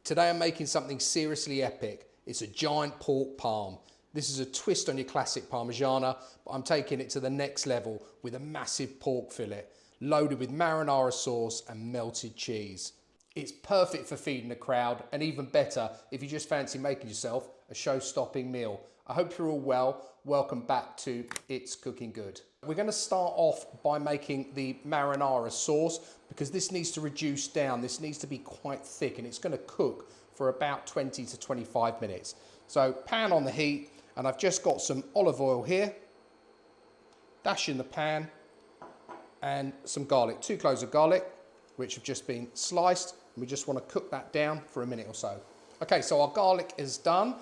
Today I'm making something seriously epic. It's a giant pork parm. This is a twist on your classic Parmigiana, but I'm taking it to the next level with a massive pork fillet, loaded with marinara sauce and melted cheese. It's perfect for feeding a crowd, and even better if you just fancy making yourself a show-stopping meal. I hope you're all well. Welcome back to It's Cooking Good. We're going to start off by making the marinara sauce because this needs to reduce down. This needs to be quite thick and it's going to cook for about 20 to 25 minutes. So pan on the heat, and I've just got some olive oil here. Dash in the pan and some garlic, 2 cloves of garlic, which have just been sliced. We just want to cook that down for a minute or so. Okay, so our garlic is done.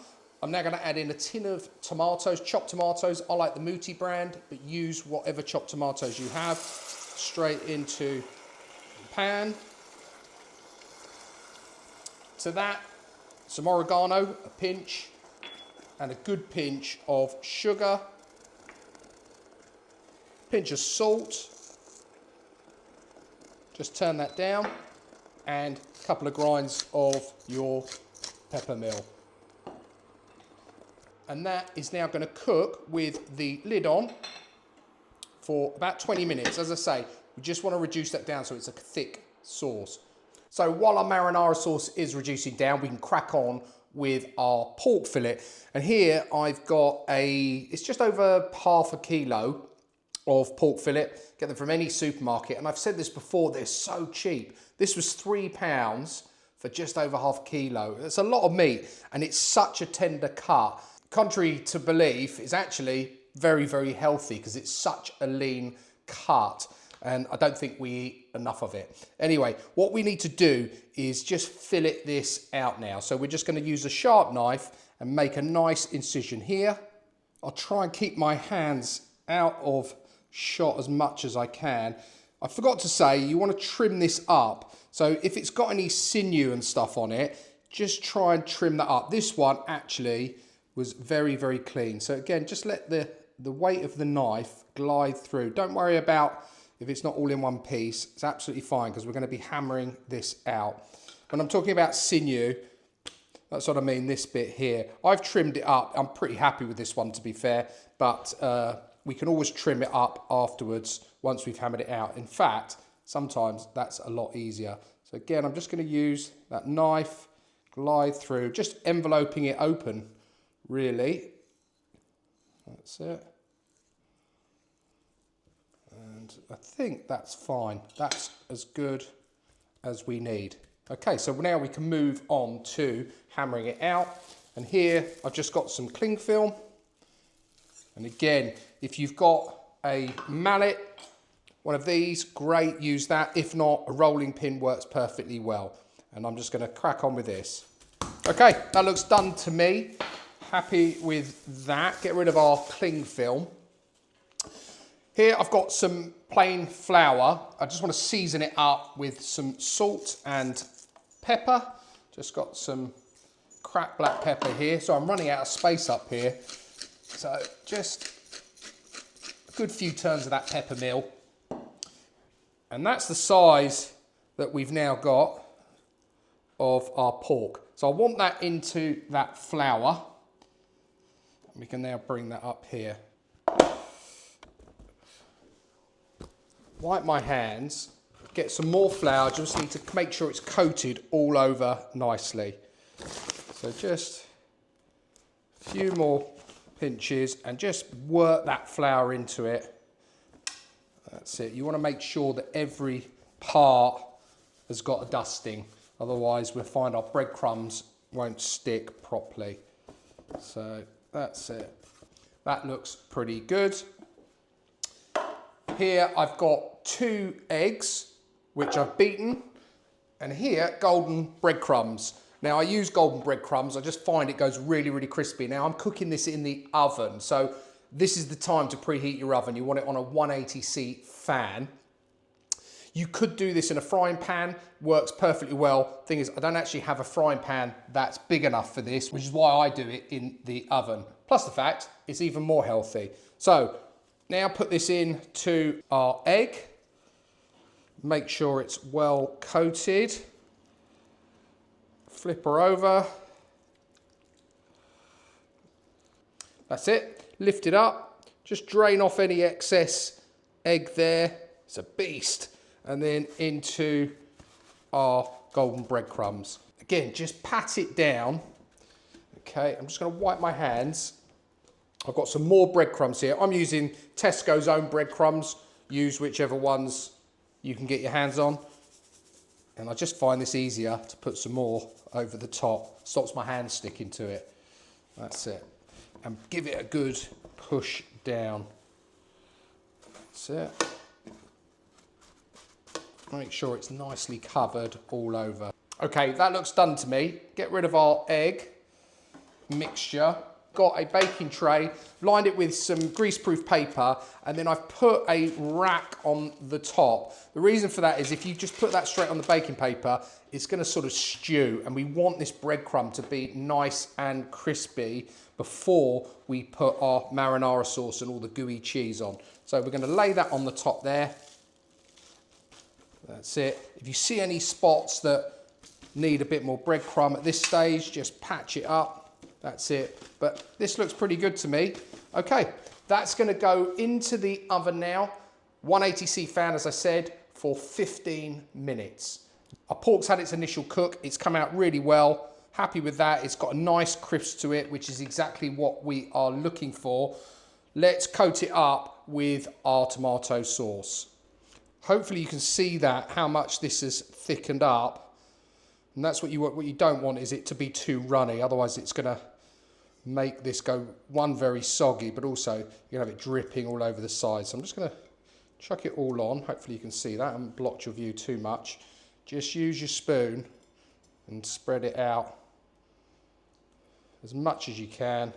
I'm now going to add in a tin of tomatoes, chopped tomatoes. I like the Muti brand, but use whatever chopped tomatoes you have. Straight into the pan. To that, some oregano, a pinch, and a good pinch of sugar. Pinch of salt. Just turn that down. And a couple of grinds of your peppermill. And that is now going to cook with the lid on for about 20 minutes. As I say, we just want to reduce that down so it's a thick sauce. So while our marinara sauce is reducing down, we can crack on with our pork fillet. And here I've got it's just over ½ a kilo of pork fillet. Get them from any supermarket. And I've said this before, they're so cheap. This was £3 for just over ½ a kilo. It's a lot of meat and it's such a tender cut. Contrary to belief, it's actually very, very healthy because it's such a lean cut. And I don't think we eat enough of it. Anyway, what we need to do is just fillet this out now. So we're just going to use a sharp knife and make a nice incision here. I'll try and keep my hands out of shot as much as I can. I forgot to say, you want to trim this up. So if it's got any sinew and stuff on it, just try and trim that up. This one actually was very, very clean. So again, just let the weight of the knife glide through. Don't worry about if it's not all in one piece. It's absolutely fine because we're going to be hammering this out. When I'm talking about sinew, that's what I mean, this bit here. I've trimmed it up. I'm pretty happy with this one, to be fair, but we can always trim it up afterwards once we've hammered it out. In fact, sometimes that's a lot easier. So again, I'm just going to use that knife, glide through, just enveloping it open, really. That's it. And I think that's fine. That's as good as we need. Okay, so now we can move on to hammering it out. And here I've just got some cling film. And again, if you've got a mallet, one of these, great, use that. If not, a rolling pin works perfectly well. And I'm just going to crack on with this. Okay, that looks done to me. Happy with that. Get rid of our cling film. Here I've got some plain flour. I just want to season it up with some salt and pepper. Just got some cracked black pepper here. So I'm running out of space up here. So just a good few turns of that pepper mill. And that's the size that we've now got of our pork. So I want that into that flour. We can now bring that up here. Wipe my hands, get some more flour, just need to make sure it's coated all over nicely. So just a few more pinches and just work that flour into it. That's it. You want to make sure that every part has got a dusting, otherwise we'll find our breadcrumbs won't stick properly. So that's it. That looks pretty good. Here I've got 2 eggs, which I've beaten. And here, golden breadcrumbs. Now I use golden breadcrumbs, I just find it goes really, really crispy. Now I'm cooking this in the oven, so this is the time to preheat your oven. You want it on a 180C fan. You could do this in a frying pan, works perfectly well. Thing is, I don't actually have a frying pan that's big enough for this, which is why I do it in the oven. Plus the fact, it's even more healthy. So, now put this into our egg. Make sure it's well coated. Flip her over. That's it. Lift it up. Just drain off any excess egg there. It's a beast. And then into our golden breadcrumbs. Again, just pat it down. Okay, I'm just going to wipe my hands. I've got some more breadcrumbs here. I'm using Tesco's own breadcrumbs. Use whichever ones you can get your hands on. And I just find this easier to put some more over the top. Stops my hands sticking to it. That's it. And give it a good push down. That's it. Make sure it's nicely covered all over. Okay, that looks done to me. Get rid of our egg mixture. Got a baking tray, lined it with some greaseproof paper, and then I've put a rack on the top. The reason for that is if you just put that straight on the baking paper, it's going to sort of stew, and we want this breadcrumb to be nice and crispy before we put our marinara sauce and all the gooey cheese on. So we're going to lay that on the top there. That's it. If you see any spots that need a bit more breadcrumb at this stage, just patch it up. That's it. But this looks pretty good to me. Okay, that's going to go into the oven now. 180C fan, as I said, for 15 minutes. Our pork's had its initial cook. It's come out really well. Happy with that. It's got a nice crisp to it, which is exactly what we are looking for. Let's coat it up with our tomato sauce. Hopefully you can see that, how much this has thickened up. And that's what you want. What you don't want is it to be too runny. Otherwise it's going to make this go, one, very soggy, but also you're going to have it dripping all over the sides. So I'm just going to chuck it all on. Hopefully you can see that. I haven't blocked your view too much. Just use your spoon and spread it out as much as you can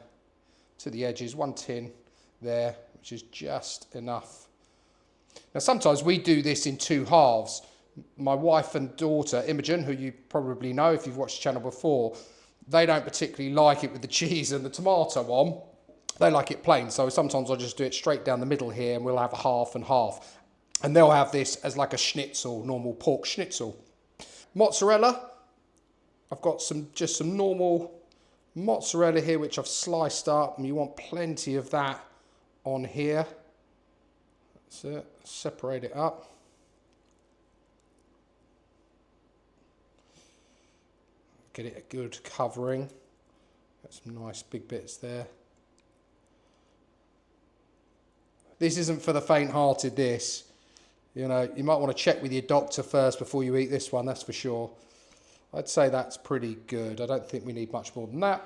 to the edges. One tin there, which is just enough. Now sometimes we do this in two halves. My wife and daughter, Imogen, who you probably know if you've watched the channel before, they don't particularly like it with the cheese and the tomato on. They like it plain, so sometimes I'll just do it straight down the middle here and we'll have a half and half. And they'll have this as like a schnitzel, normal pork schnitzel. Mozzarella, I've got just some normal mozzarella here which I've sliced up, and you want plenty of that on here. That's it, separate it up. Get it a good covering. Got some nice big bits there. This isn't for the faint-hearted, this. You know, you might want to check with your doctor first before you eat this one, that's for sure. I'd say that's pretty good. I don't think we need much more than that.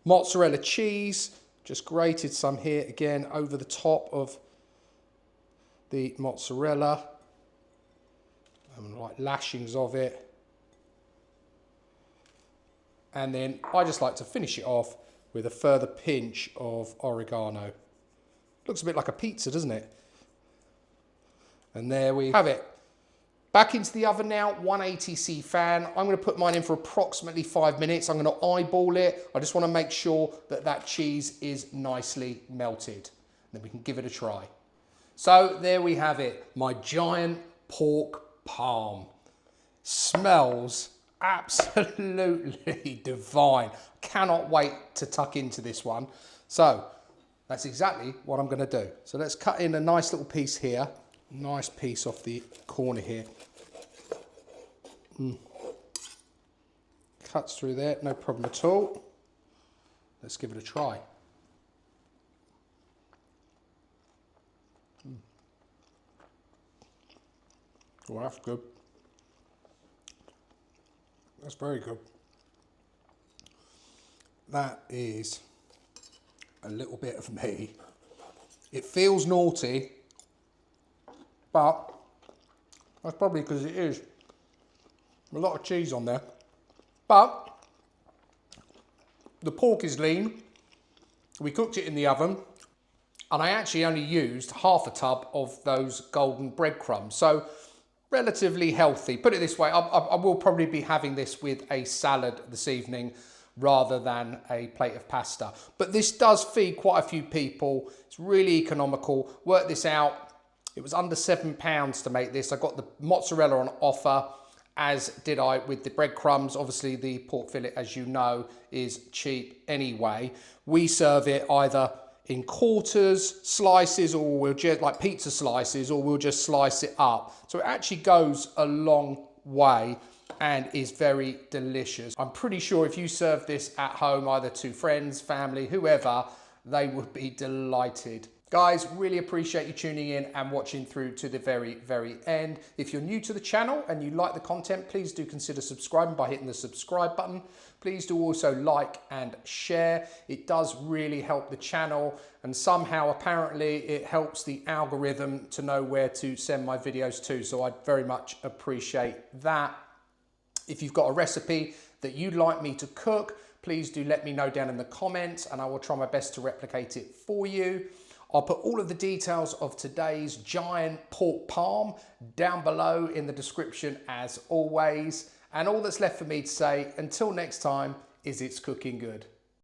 Mozzarella cheese. Just grated some here again over the top of the mozzarella. And like lashings of it. And then I just like to finish it off with a further pinch of oregano. Looks a bit like a pizza, doesn't it? And there we have it. Back into the oven now, 180C fan. I'm going to put mine in for approximately 5 minutes. I'm going to eyeball it. I just want to make sure that that cheese is nicely melted. Then we can give it a try. So there we have it, my giant pork parm. Smells absolutely divine. Cannot wait to tuck into this one. So that's exactly what I'm going to do. So let's cut in a nice little piece here. Nice piece off the corner here. Cuts through there, no problem at all. Let's give it a try. Oh, that's good. That's very good. That is a little bit of me. It feels naughty, but that's probably because it is. A lot of cheese on there. But the pork is lean. We cooked it in the oven. And I actually only used half a tub of those golden breadcrumbs. So relatively healthy. Put it this way, I will probably be having this with a salad this evening rather than a plate of pasta. But this does feed quite a few people. It's really economical. Work this out. It was under £7 to make this. I got the mozzarella on offer as did I with the breadcrumbs. Obviously the pork fillet, as you know, is cheap anyway. We serve it either in quarters, slices, or we'll just like pizza slices, or we'll just slice it up. So it actually goes a long way and is very delicious. I'm pretty sure if you serve this at home, either to friends, family, whoever, they would be delighted. Guys, really appreciate you tuning in and watching through to the very, very end. If you're new to the channel and you like the content, please do consider subscribing by hitting the subscribe button. Please do also like and share. It does really help the channel, and somehow apparently it helps the algorithm to know where to send my videos to. So I'd very much appreciate that. If you've got a recipe that you'd like me to cook, please do let me know down in the comments and I will try my best to replicate it for you. I'll put all of the details of today's giant pork parm down below in the description as always. And all that's left for me to say until next time is it's cooking good.